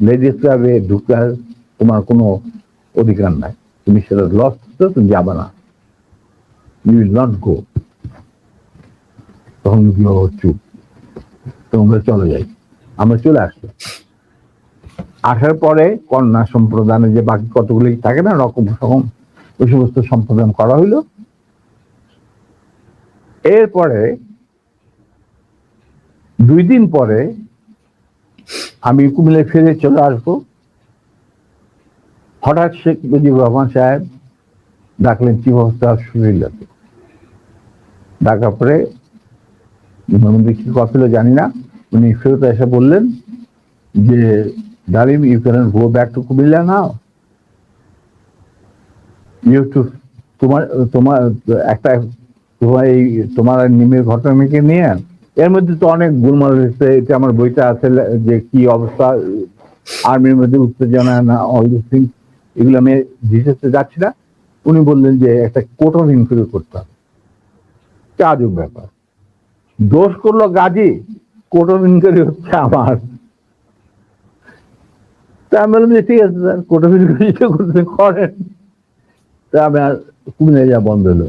লেডিস ক্লাবে ঢুকার তোমার কোনো অধিকার নাই, তুমি সেটা লস, তুমি যাবে না, ইউ উইল নট গো। তখন চুপ, তোমরা চলে যাই। আমরা চলে আসলাম। আসার পরে কন্যা সম্প্রদানে যে বাকি কতগুলি থাকে না রকম রকম, ওই সমস্ত সম্প্রদান করা হইল। এরপরে 2 দিন পরে আমি কুমিল্লায় ফিরে চলে আসবো। হঠাৎ শেখ মুজিবুর রহমান সাহেব ডাকলেন চিফ অফ স্টাফ শফিউল্লাহকে। ডাকার পরে কি কথা ছিল জানি না, উনি ফেরত এসে বললেন যে Dalim you can go back to Comilla now, you too তোমার তোমার একটা তোমার এই তোমার নিমের ঘটনাকে নিয়ে এর মধ্যে তো অনেক গোলমাল হয়েছে। এটা আমার বইটা আছে যে কি অবস্থা আর্মির মধ্যে উত্তেজনা না, অল দিস থিংস, এগুলো আমি ডিটেলসে যাচ্ছি না। উনি বললেন যে একটা কোর্ট অফ ইনকোয়ারি করতে হবে। আজব ব্যাপার, দোষ করলো গাজী, কোর্ট অফ ইনকোয়ারি হচ্ছে আমার। তা আমি বললাম যে ঠিক আছে স্যার, কোর্ট অফ ইনকোয়ারি করতে করেন। তা আমি আর কুমিল্লায় যাওয়া বন্ধ হলো।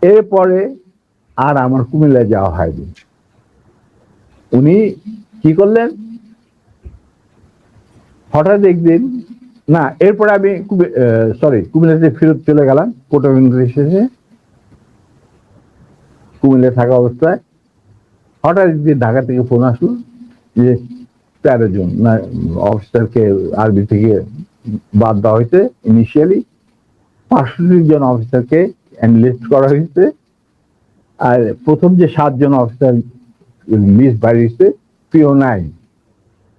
এরপরে আর আমার কুমিল্লায় যাওয়া হয়নি। উনি কি করলেন, হঠাৎ একদিন, না এরপরে আমি কুমিল্লাতে ফেরত চলে গেলাম কোর্ট অফ ইনকোয়ারি শেষে। কুমিল্লায় থাকা অবস্থায় হঠাৎ একদিন ঢাকা থেকে ফোন আসলো যে 13 জন না অফিসারকে আর্মি থেকে বাদ দেওয়া হয়েছে। ইনিশিয়ালি 65 জন অফিসারকে এনলিস্ট করা হয়েছে, আর প্রথম যে 7 জন অফিসার লিস্ট বাইরে হয়েছে PO9,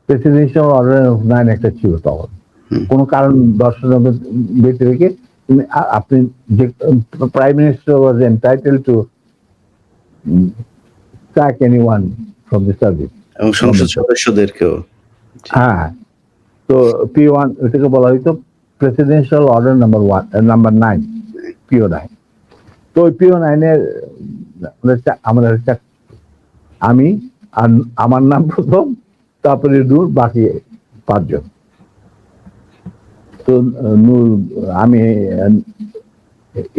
প্রেসিডেন্সিয়াল অর্ডার 9 একটা ছিল তখন। কোনো কারণ দর্শনের ব্যক্তি রেখে আপনি যে prime minister was entitle to sack anyone from the service,
এবং সংসদ সদস্যদেরকেও।
হ্যাঁ। তো P1 এটাকে বলা হইতো প্রেসিডেন্সিয়াল অর্ডার নাম্বার 9, PO9। তো ওই PO9 এর আমাদের আমি আর আমার নাম প্রথম, তারপরে নূর, বাকি 5 জন। তো নূর, আমি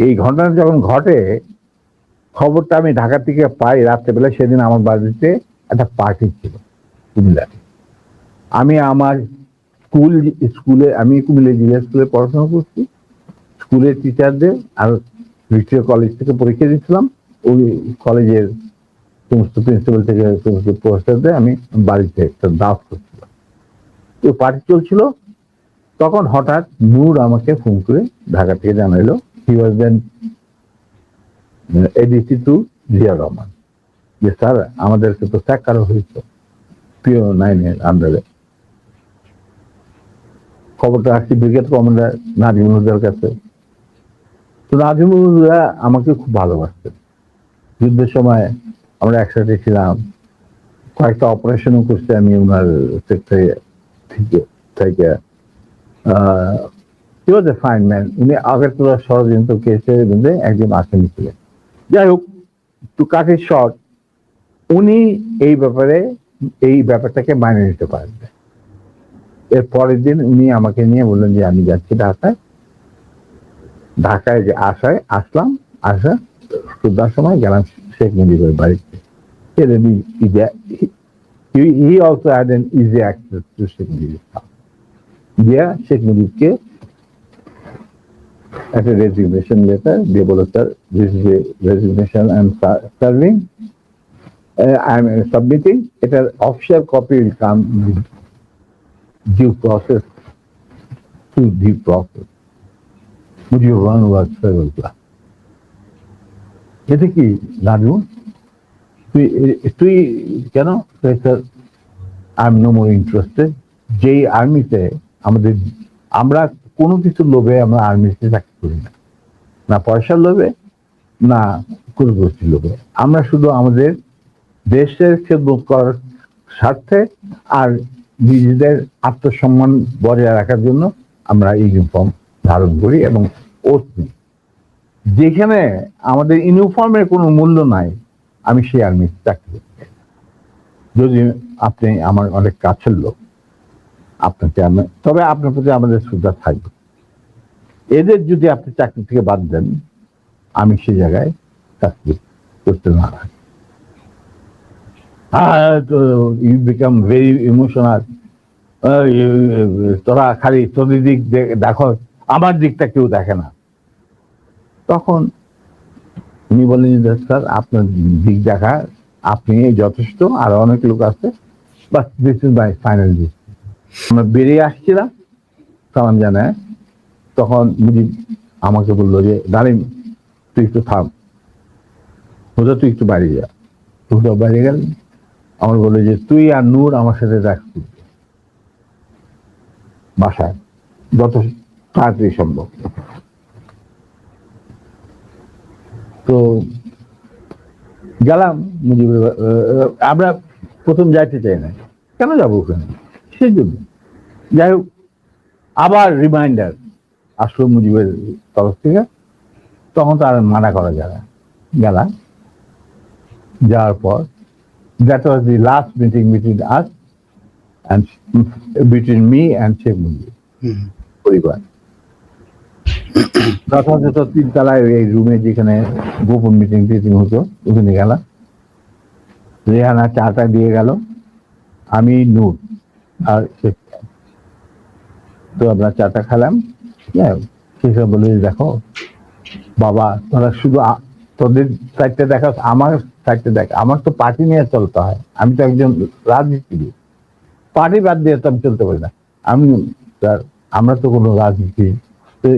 এই ঘটনা যখন ঘটে খবরটা আমি ঢাকা থেকে পাই রাত্রেবেলা। সেদিন আমার বাড়িতে একটা পার্টি ছিল কুমিল্লায়। আমি আমার স্কুলে আমি কুমিল্লা জিলা স্কুলে পড়াশোনা করছি, স্কুলের টিচারদের আর ভিক্টোরিয়া কলেজ থেকে পরীক্ষা দিয়েছিলাম, ওই কলেজের সমস্ত প্রিন্সিপাল থেকে সমস্ত প্রফেসরদের আমি বাড়িতে একটা দাওয়াত করছিলাম। তো পার্টি চলছিল, তখন হঠাৎ নূর আমাকে ফোন করে ঢাকা থেকে জানাইলো হি ওয়াজ দেন এডিসি টু জিয়া রহমান, যে স্যার আমাদেরকে তো স্যাক করা হয়েছে পিও 9 এর আন্ডারে। খবরটা আসছি ব্রিগেড কমান্ডার নাজিমুল হুদার কাছে। তো নাজিমুল হুদা আমাকে খুব ভালোবাসতেন, যুদ্ধের সময় আমরা একসাথে ছিলাম, কয়েকটা অপারেশনও করছি আমি ওনার সেক্টরে থেকে। হি ওয়াজ এ ফাইন ম্যান। উনি আগরতলা ষড়যন্ত্র কেসের মধ্যে একজন আসামি ছিলেন। যাই হোক, টু কাট ইট শর্ট, উনি এই ব্যাপারটাকে মানিয়ে নিতে পারেন। এর পরের দিন উনি আমাকে নিয়ে বললেন যে আমি যাচ্ছি ঢাকায় যে আসলাম, সন্ধ্যার সময় গেলাম শেখ মুজিবের বাড়িতে। He also had an easy access to Sheikh মুজিবের house. গিয়া শেখ মুজিবকে একটা রেজিগনেশন লেটার দিয়ে বলো, sir this is a resignation I am serving, I am submitting, এটার official copy will come due process to due process. Mujibur Rahman was federal class. এতে কি রাজু তুই কেন? Sir I am no more interested. যেই আর্মিতে আমরা কোনো কিছু লোভে আমরা আর্মিতে চাকরি করি না, না পয়সার লোভে না কোনো গোষ্ঠীর লোভে। আমরা শুধু আমাদের দেশের খেদমত করার স্বার্থে আর নিজেদের আত্মসম্মান বজায় রাখার জন্য আমরা ইউনিফর্ম ধারণ করি এবং ওথ নিই। যেখানে আমাদের ইউনিফর্মের কোনো মূল্য নাই, আমি সেই আর্মিতে চাকরি করি। যদি আপনি আমার অনেক কাছের লোক, তবে আপনার প্রতি আমাদের শ্রদ্ধা থাকবে। এদের যদি আপনি চাকরি থেকে বাদ দেন, আমি সে জায়গায় চাকরি করতে না পারি। ইউ বিকাম ভেরি ইমোশনাল, তোরা খালি তোদের দিক দেখো, আমার দিকটা কেউ দেখে না। তখন উনি বললেন যে স্যার আপনার দিক দেখা আপনি যথেষ্ট, আর অনেক লোক আছে, বাস this is my final decision. আমরা বেরিয়ে আসছিলাম সালাম জানায়, তখন মুজিব আমাকে বললো যে দাঁড়িন তুই একটু থাম, হুদা তুই একটু বাইরে যা। হুদা বাইরে গেল, আমার বললো যে তুই আর নূর আমার সাথে রাখবি বাসায় যত তাড়াতাড়ি সম্ভব। তো গেলাম মুজিবের, আমরা প্রথম যাইতে চাই না, কেন যাবো ওখানে, সেই জন্য। যাই হোক, আবার রিমাইন্ডার আসলো মুজিবের তরফ থেকে, তখন তো আর মানা করা যায় না। গেলাম, যাওয়ার পর that was the last meeting between us and between me and Sheikh Mujib পরিবার। যথাযথ 3 তলায় এই রুমে যেখানে গোপন মিটিং হতো, ওখানে গেলাম। রেহানা চাটা দিয়ে গেল, আমি নূর আর তো আমরা চাটা খেলাম। সেসব বলে দেখো বাবা, তোরা শুধু তোদের সাইডটা দেখা, আমার সাইডটা দেখ, আমার তো পার্টি নিয়ে চলতে হয়, আমি তো একজন রাজনীতিবিদ, পার্টি বাদ দিয়ে তো আমি চলতে পারি না। আমরা তো কোনো রাজনীতি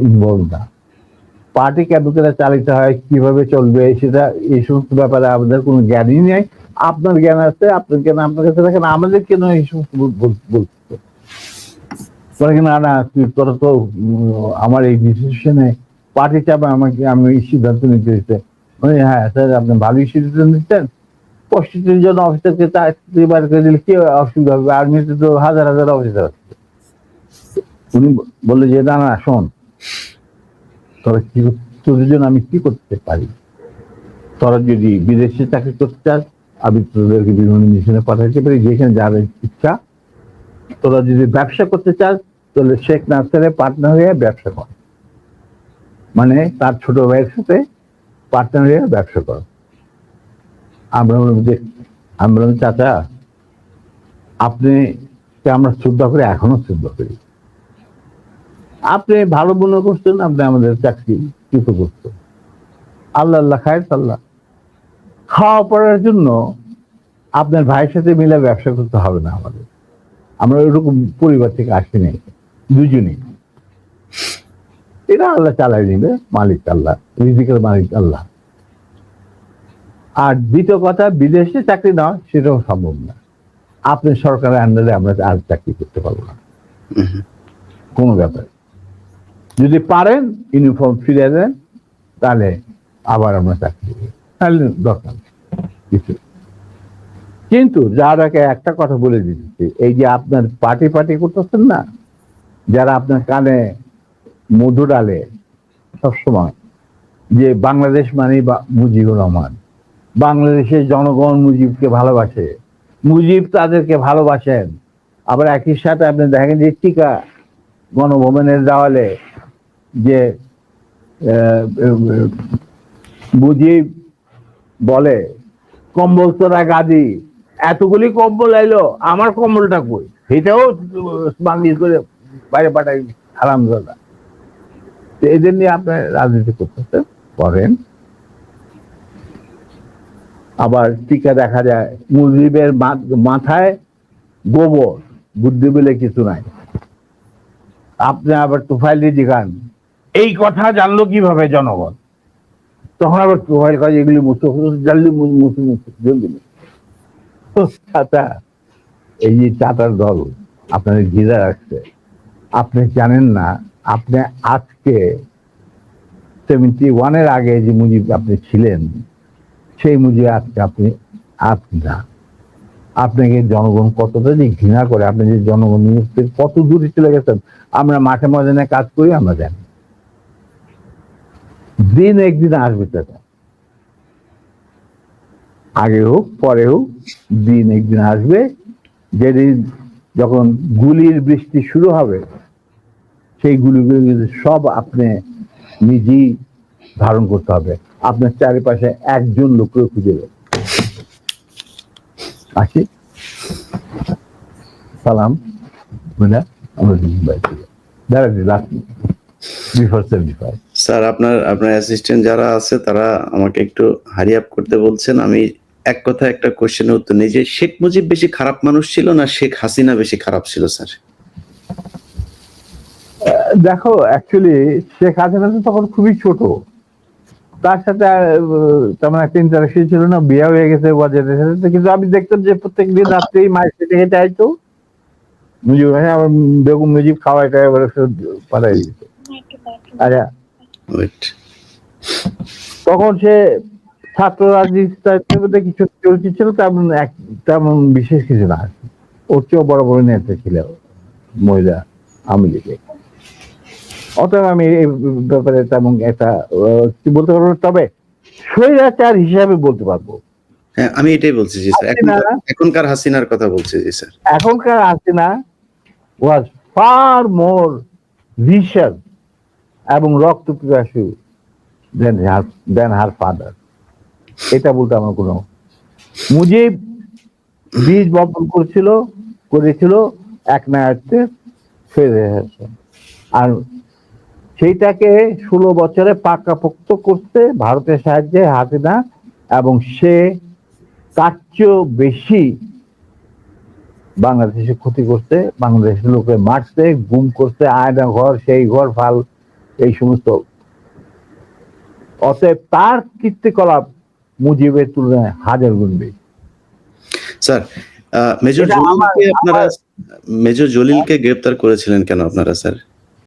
ইনভলভ না, পার্টি কেন করে চালিতে হয়, কিভাবে চলবে, সেটা এই সমস্ত ব্যাপারে আমাদের কোনো জ্ঞানই নেই। আপনার জ্ঞান আছে, আপনার জ্ঞান আপনার কাছে দেখেন, আমাদের কেন এই সমস্ত বলতে না না তোরা তো আমার এই ডিসিশনে পার্টি চাপে আমাকে, আমি সিদ্ধান্ত নিতে দিতে। হ্যাঁ স্যার, আপনি ভালোই সিদ্ধান্ত নিতেন, 65 জন অফিসারকে চাকরি বার করে দিলে কি অসুবিধা হবে, আর্মিতে তো হাজার হাজার অফিসার আছে। উনি বললো যে না না শোন, তোদের জন্য আমি কি করতে পারি, তোরা যদি বিদেশে চাকরি করতে চাস আমি তোদেরকে বিভিন্ন মিশনে পাঠাতে পারি, যেখানে যার ইচ্ছা। তোরা যদি ব্যবসা করতে চাস তাহলে শেখ নাসেরের পার্টনার হয়ে ব্যবসা কর, মানে তার ছোট ভাইয়ের সাথে পার্টনার হয়ে ব্যবসা কর। আমরা বললাম চাচা আপনি আমরা শ্রদ্ধা করি, এখনো শ্রদ্ধা করি। আপনি ভালো মনে করছেন, আপনি আমাদের চাকরি কৃত করছেন, আল্লাহ আল্লাহ খায় আল্লাহ। খাওয়া পড়ার জন্য আপনার ভাইয়ের সাথে মিলে ব্যবসা করতে হবে না আমাদের। আমরা ওইরকম পরিবার থেকে আসি নাই, দুজনেই। এটা আল্লাহ চালাই নিবে, মালিক আল্লাহ, রিজিকের মালিক আল্লাহ। আর দ্বিতীয় কথা, বিদেশে চাকরি নেওয়া সেটাও সম্ভব না। আপনি সরকারের আন্ডারে আমরা আর চাকরি করতে পারবো না কোনো ব্যাপারে। যদি পারেন ইউনিফর্ম ফিরে দেন, তাহলে আবার আমরা চাকরি করি, তাহলে দরকার কিছু। কিন্তু যারাকে একটা কথা বলে দিচ্ছি, এই যে আপনার পার্টি করতেছেন না, যারা আপনার কানে মধু ডালে সবসময়, যে বাংলাদেশ মানে মুজিবুর রহমান, বাংলাদেশের জনগণ মুজিবকে ভালোবাসে, মুজিব তাদেরকে ভালোবাসেন। আবার একই সাথে আপনি দেখেন যে টিকা গণভবনের দেওয়ালে যে মুজিব বলে কম্বল তোরা গাদি, এতগুলি কম্বল এলো, আমার কম্বলটা কই, সেটাও স্মাগলিং করে বাইরে পাঠাই হারামজাদা। এদের নিয়ে আপনি রাজনীতি করতেছে করেন। আবার টিকা দেখা যায় মুজিবের মাথায় গোবর, বুদ্ধি বলে কিছু নাই। আপনি আবার তুফাইল জিগান এই কথা জানলো কিভাবে জনগণ, তখন আবার তুফাইল কাজ এগুলি জলদি চাচা, এই যে চাচার দল আপনাদের ঘিরে রাখছে, আপনি জানেন না। আপনি আজকে 71-এর আগে যে মুজিব আপনি ছিলেন, সেই মুজিব আজকে আপনি না। আপনাকে জনগণ কতটা যে ঘৃণা করে, আপনি যে জনগণ কত দূরে চলে গেছেন। আমরা মাঠে ময়দানে কাজ করি, আমরা জানি দিন একদিন আসবে, চাচা, আগে হোক পরে হোক, দিন একদিন আসবে যেদিন যখন গুলির বৃষ্টি শুরু হবে, সেই গুলিগুলো সব আপনি নিজেই ধারণ করতে হবে। আপনার চারিপাশে একজন লোককে খুঁজে দেবে। আসি, সালাম।
স্যার, আপনার অ্যাসিস্ট্যান্ট যারা আছে তারা আমাকে একটু হারি আপ করতে বলছেন। আমি এক কথা একটা কোশ্চেনের উত্তর নেই, যে শেখ মুজিব বেশি খারাপ মানুষ ছিল না শেখ হাসিনা বেশি খারাপ ছিল স্যার?
দেখো, অ্যাকচুয়ালি শেখ হাসিনা তো তখন খুবই ছোট, তার সাথে তেমন একটা ইন্টারাকশন ছিল না, বিয়ে হয়ে গেছে বাজেটের সাথে। কিন্তু আমি দেখতাম যে প্রত্যেকদিন রাত্রেই মায়ের সাথে হেঁটে আইতো মুজিব, আমার বেগম মুজিব খাওয়াইটা এবার পাঠাই দিত। আচ্ছা, তখন সে ছাত্র রাজনীতি কিছু চলছিল, তেমন বিশেষ কিছু না। ওর চেয়েও বড় বড় নেতা ছিল মহিলা আওয়ামী লীগে। অতএব আমি এই ব্যাপারে তেমন একটা কি বলতে পারবো, তবে স্বৈরাচার হিসাবে বলতে পারবো।
হ্যাঁ, আমি এটাই বলছি জি স্যার, এখনকার হাসিনার কথা বলছি জি স্যার।
এখনকার হাসিনা ওয়াজ ফার মোর ভিশাস এবং রক্ত পিপাসু দেন হার ফাদার। এটা বলতে আমার কোনো, মুজিব বীজ বপন করেছিল এক নায়ককে ফেরে, আর সেইটাকে 16 বছরে পাকাপোক্ত করতে ভারতের সাহায্যে হাসিনা, এবং সে তার চেয়েও বেশি বাংলাদেশে ক্ষতি করতে, বাংলাদেশের লোকে মারতে, গুম করতে, আয়না ঘর, সেই ঘর ফাল, এই সমস্ত। অতএব তার কীর্তিকলাপ মুজিবের তুলনায় হাজার গুণ বেশি।
স্যার, মেজর জলিলকে গ্রেফতার করেছিলেন কেন আপনারা স্যার?